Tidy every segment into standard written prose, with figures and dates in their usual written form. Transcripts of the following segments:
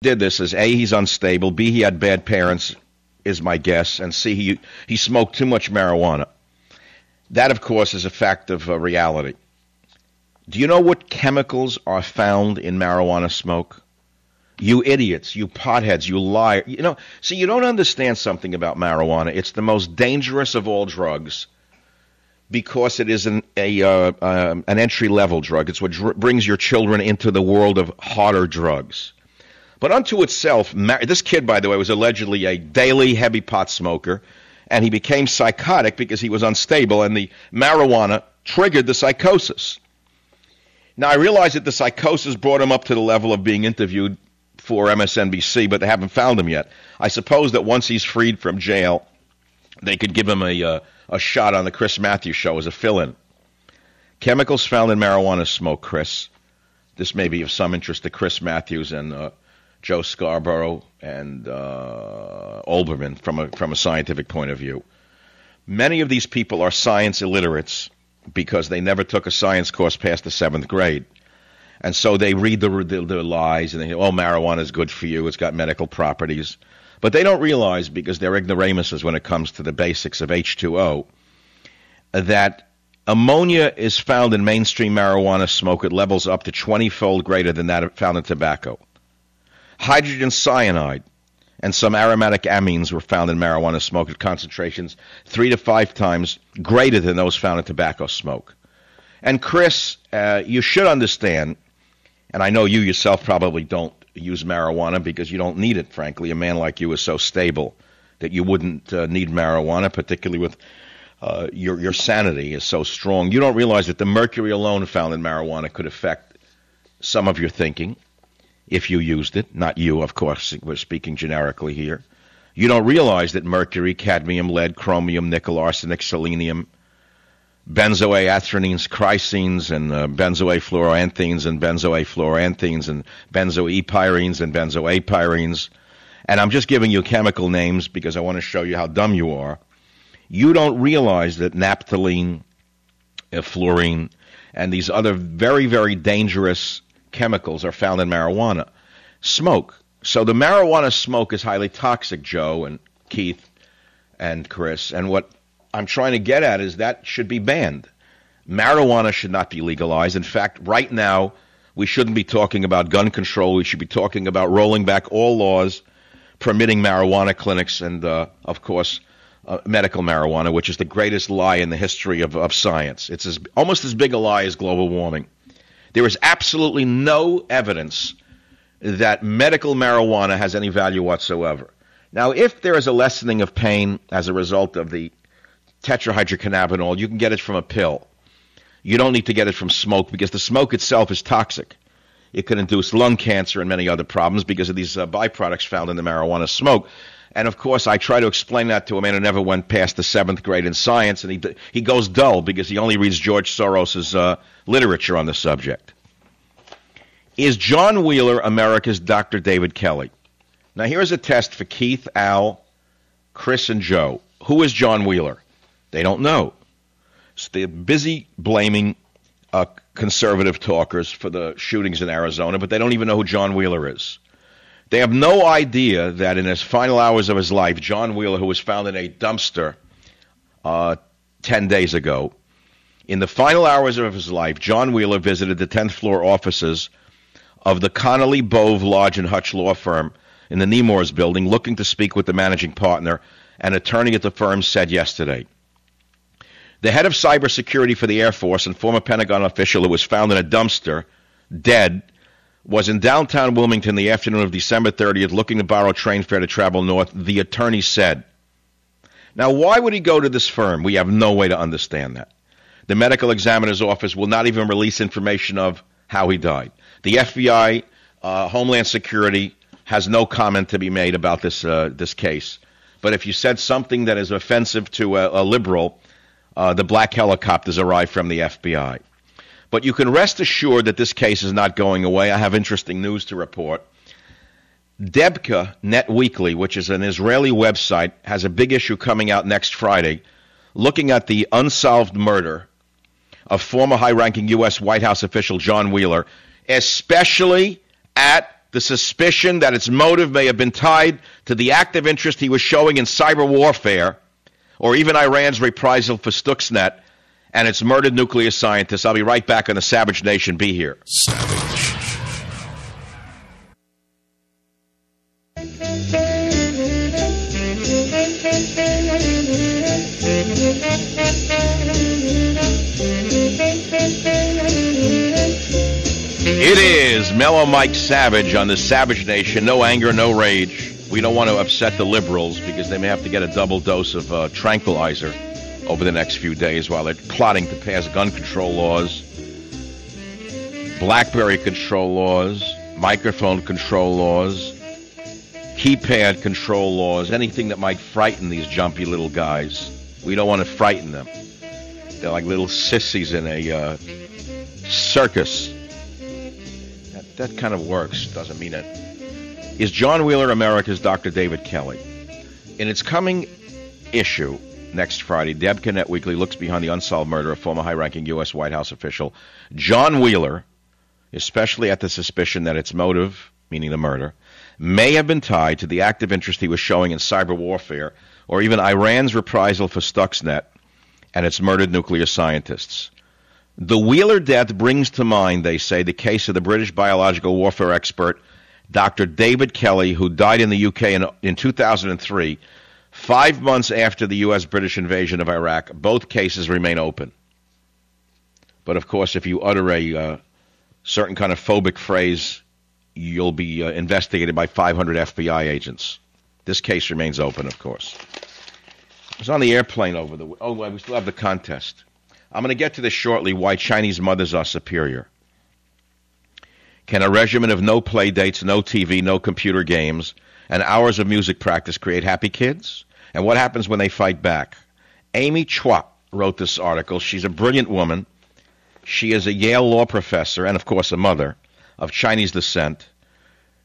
did this is A, he's unstable, B, he had bad parents, is my guess, and C, he smoked too much marijuana. That, of course, is a fact of reality. Do you know what chemicals are found in marijuana smoke? You idiots, you potheads, you liar. See, you don't understand something about marijuana. It's the most dangerous of all drugs because it is an entry-level drug. It's what brings your children into the world of harder drugs. But unto itself, this kid, by the way, was allegedly a daily heavy pot smoker, and he became psychotic because he was unstable, and the marijuana triggered the psychosis. Now, I realize that the psychosis brought him up to the level of being interviewed for MSNBC, but they haven't found him yet. I suppose that once he's freed from jail, they could give him a shot on the Chris Matthews show as a fill-in. Chemicals found in marijuana smoke, Chris. This may be of some interest to Chris Matthews and Joe Scarborough and Olbermann from a scientific point of view. Many of these people are science illiterates because they never took a science course past the 7th grade. And so they read the lies and they say, oh, marijuana is good for you, it's got medical properties. But they don't realize, because they're ignoramuses when it comes to the basics of H2O, that ammonia is found in mainstream marijuana smoke at levels up to 20-fold greater than that found in tobacco. Hydrogen cyanide and some aromatic amines were found in marijuana smoke at concentrations 3 to 5 times greater than those found in tobacco smoke. And Chris, you should understand, and I know you yourself probably don't use marijuana because you don't need it, frankly. A man like you is so stable that you wouldn't need marijuana, particularly with your sanity is so strong. You don't realize that the mercury alone found in marijuana could affect some of your thinking if you used it. Not you, of course. We're speaking generically here. You don't realize that mercury, cadmium, lead, chromium, nickel, arsenic, selenium, benzoathrenes, chrysenes, and benzoafluoroanthines, and benzoafluoroanthines, and benzoepyrenes, and benzoapyrenes. And I'm just giving you chemical names because I want to show you how dumb you are. You don't realize that naphthalene, fluorine, and these other very, very dangerous chemicals are found in marijuana smoke. So the marijuana smoke is highly toxic, Joe and Keith and Chris. And what I'm trying to get at is that should be banned. Marijuana should not be legalized. In fact, right now, we shouldn't be talking about gun control. We should be talking about rolling back all laws permitting marijuana clinics and, of course, medical marijuana, which is the greatest lie in the history of science. It's almost as big a lie as global warming. There is absolutely no evidence that medical marijuana has any value whatsoever. Now, if there is a lessening of pain as a result of the tetrahydrocannabinol, you can get it from a pill. You don't need to get it from smoke because the smoke itself is toxic. It can induce lung cancer and many other problems because of these byproducts found in the marijuana smoke. And, of course, I try to explain that to a man who never went past the 7th grade in science, and he goes dull because he only reads George Soros's literature on the subject. Is John Wheeler America's Dr. David Kelly? Now, here's a test for Keith, Al, Chris, and Joe. Who is John Wheeler? They don't know. So they're busy blaming conservative talkers for the shootings in Arizona, but they don't even know who John Wheeler is. They have no idea that in his final hours of his life, John Wheeler, who was found in a dumpster 10 days ago, in the final hours of his life, John Wheeler visited the 10th floor offices of the Connolly, Bove, Lodge, and Hutch law firm in the Nemours building, looking to speak with the managing partner. An attorney at the firm said yesterday. The head of cybersecurity for the Air Force and former Pentagon official who was found in a dumpster, dead, was in downtown Wilmington the afternoon of December 30th looking to borrow train fare to travel north, the attorney said. Now, why would he go to this firm? We have no way to understand that. The medical examiner's office will not even release information of how he died. The FBI, Homeland Security, has no comment to be made about this case. But if you said something that is offensive to a liberal, the black helicopters arrive from the FBI. But you can rest assured that this case is not going away. I have interesting news to report. Debka Net Weekly, which is an Israeli website, has a big issue coming out next Friday looking at the unsolved murder of former high-ranking U.S. White House official John Wheeler, especially at the suspicion that its motive may have been tied to the active interest he was showing in cyber warfare, or even Iran's reprisal for Stuxnet and its murdered nuclear scientists. I'll be right back on the Savage Nation. Be here. Savage. It is Mellow Mike Savage on the Savage Nation. No anger, no rage. We don't want to upset the liberals because they may have to get a double dose of tranquilizer over the next few days while they're plotting to pass gun control laws, BlackBerry control laws, microphone control laws, keypad control laws, anything that might frighten these jumpy little guys. We don't want to frighten them. They're like little sissies in a circus. That kind of works, doesn't mean it. Is John Wheeler America's Dr. David Kelly? In its coming issue next Friday, Debcanet Weekly looks behind the unsolved murder of former high-ranking U.S. White House official John Wheeler, especially at the suspicion that its motive, meaning the murder, may have been tied to the active interest he was showing in cyber warfare, or even Iran's reprisal for Stuxnet and its murdered nuclear scientists. The Wheeler death brings to mind, they say, the case of the British biological warfare expert Dr. David Kelly, who died in the UK in 2003, 5 months after the U.S.-British invasion of Iraq. Both cases remain open. But, of course, if you utter a certain kind of phobic phrase, you'll be investigated by 500 FBI agents. This case remains open, of course. I was on the airplane over the... Oh, we still have the contest. I'm going to get to this shortly, why Chinese mothers are superior. Can a regimen of no play dates, no TV, no computer games, and hours of music practice create happy kids? And what happens when they fight back? Amy Chua wrote this article. She's a brilliant woman. She is a Yale law professor and, of course, a mother of Chinese descent.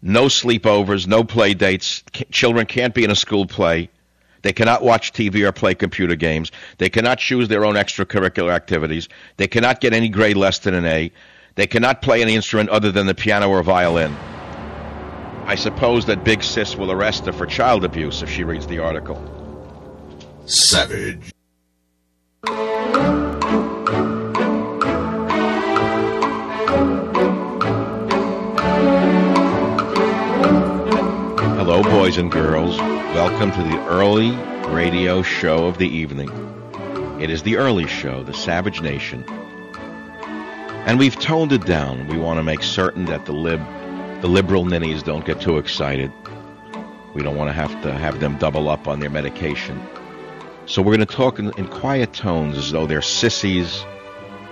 No sleepovers, no play dates. Children can't be in a school play. They cannot watch TV or play computer games. They cannot choose their own extracurricular activities. They cannot get any grade less than an A. They cannot play any instrument other than the piano or violin. I suppose that Big Sis will arrest her for child abuse if she reads the article. Savage. Hello, boys and girls. Welcome to the early radio show of the evening. It is the early show, the Savage Nation. And we've toned it down. We want to make certain that the liberal ninnies don't get too excited. We don't want to have them double up on their medication. So we're going to talk in quiet tones as though they're sissies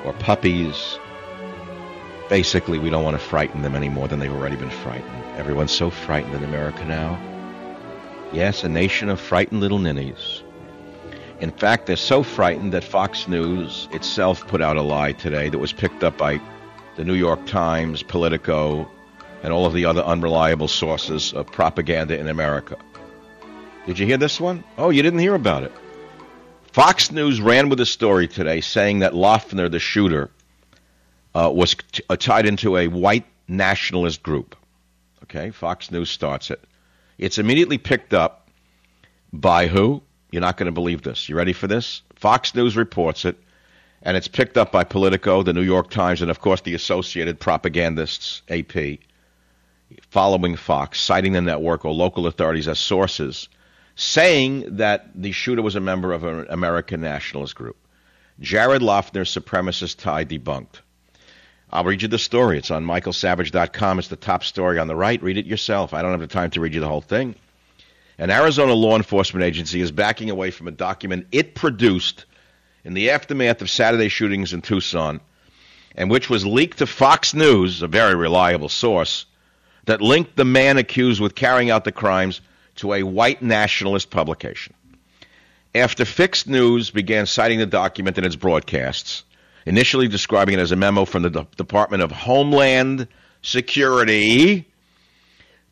or puppies. Basically, we don't want to frighten them any more than they've already been frightened. Everyone's so frightened in America now. Yes, a nation of frightened little ninnies. In fact, they're so frightened that Fox News itself put out a lie today that was picked up by the New York Times, Politico, and all of the other unreliable sources of propaganda in America. Did you hear this one? Oh, you didn't hear about it. Fox News ran with a story today saying that Loeffner, the shooter, was tied into a white nationalist group. Okay, Fox News starts it. It's immediately picked up by who? You're not going to believe this. You ready for this? Fox News reports it, and it's picked up by Politico, the New York Times, and, of course, the Associated Propagandists, AP, following Fox, citing the network or local authorities as sources, saying that the shooter was a member of an American nationalist group. Jared Loeffner's supremacist tie debunked. I'll read you the story. It's on michaelsavage.com. It's the top story on the right. Read it yourself. I don't have the time to read you the whole thing. An Arizona law enforcement agency is backing away from a document it produced in the aftermath of Saturday shootings in Tucson, and which was leaked to Fox News, a very reliable source, that linked the man accused with carrying out the crimes to a white nationalist publication. After Fixed News began citing the document in its broadcasts, initially describing it as a memo from the Department of Homeland Security,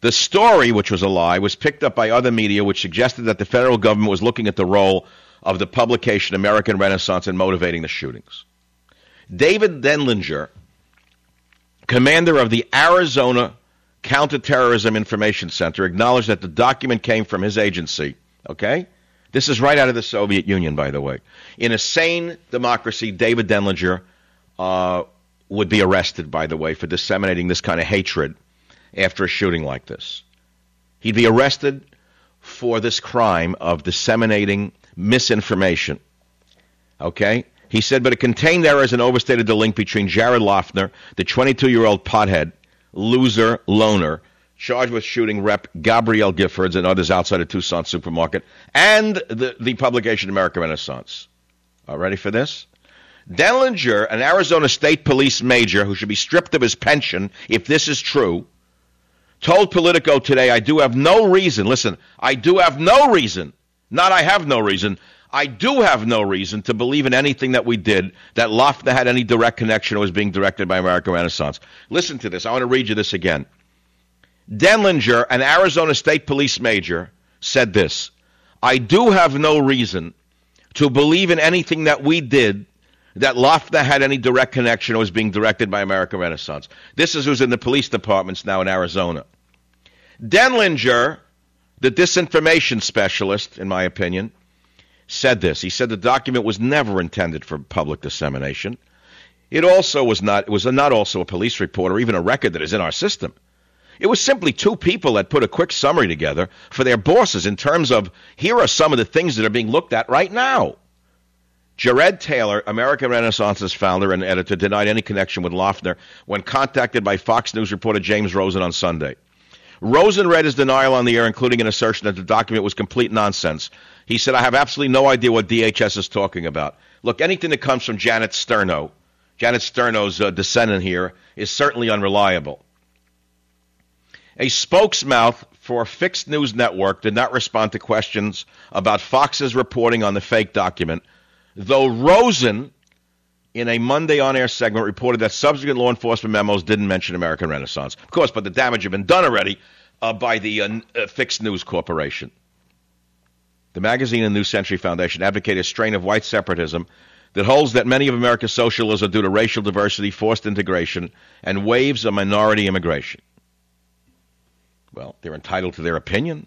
the story, which was a lie, was picked up by other media, which suggested that the federal government was looking at the role of the publication American Renaissance in motivating the shootings. David Denlinger, commander of the Arizona Counterterrorism Information Center, acknowledged that the document came from his agency. Okay? This is right out of the Soviet Union, by the way. In a sane democracy, David Denlinger would be arrested, by the way, for disseminating this kind of hatred after a shooting like this. He'd be arrested for this crime of disseminating misinformation. Okay? He said, but it contained errors and overstated the link between Jared Loughner, the 22-year-old pothead, loser, loner, charged with shooting Rep. Gabrielle Giffords and others outside a Tucson supermarket, and the publication American Renaissance. Ready for this? Denlinger, an Arizona State Police major who should be stripped of his pension if this is true, told Politico today, I do have no reason, listen, I do have no reason, not I have no reason, I do have no reason to believe in anything that we did that Loughner had any direct connection or was being directed by American Renaissance. Listen to this. I want to read you this again. Denlinger, an Arizona State Police major, said this, I do have no reason to believe in anything that we did that Loughner had any direct connection or was being directed by American Renaissance. This is who's in the police departments now in Arizona. Denlinger, the disinformation specialist, in my opinion, said this. He said the document was never intended for public dissemination. It was not also a police report or even a record that is in our system. It was simply two people that put a quick summary together for their bosses in terms of, here are some of the things that are being looked at right now. Jared Taylor, American Renaissance's founder and editor, denied any connection with Loughner when contacted by Fox News reporter James Rosen on Sunday. Rosen read his denial on the air, including an assertion that the document was complete nonsense. He said, I have absolutely no idea what DHS is talking about. Look, anything that comes from Janet Sterno, Janet Sterno's descendant here, is certainly unreliable. A spokesmouth for Fixed News Network did not respond to questions about Fox's reporting on the fake document, though Rosen, in a Monday on-air segment, reported that subsequent law enforcement memos didn't mention American Renaissance. Of course, but the damage had been done already by the Fixed News Corporation. The magazine and New Century Foundation advocate a strain of white separatism that holds that many of America's social ills are due to racial diversity, forced integration, and waves of minority immigration. Well, they're entitled to their opinion.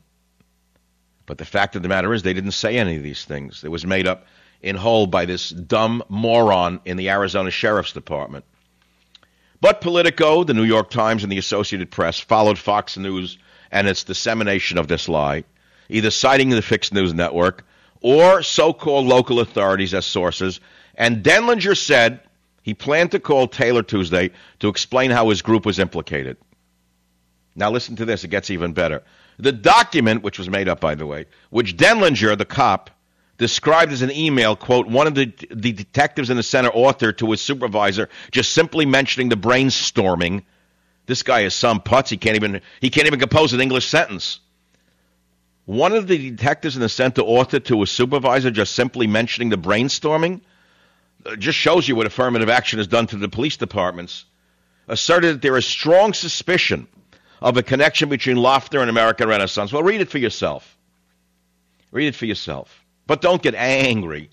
But the fact of the matter is they didn't say any of these things. It was made up in whole by this dumb moron in the Arizona Sheriff's Department. But Politico, the New York Times, and the Associated Press followed Fox News and its dissemination of this lie, either citing the Fixed News Network or so-called local authorities as sources. And Denlinger said he planned to call Taylor Tuesday to explain how his group was implicated. Now listen to this, it gets even better. The document, which was made up, by the way, which Denlinger, the cop, described as an email, quote, one of the detectives in the center authored to his supervisor, just simply mentioning the brainstorming. This guy is some putz. He can't even compose an English sentence. One of the detectives in the center authored to his supervisor just simply mentioning the brainstorming just shows you what affirmative action has done to the police departments. Asserted that there is strong suspicion of a connection between Loughner and American Renaissance. Well, read it for yourself. Read it for yourself. But don't get angry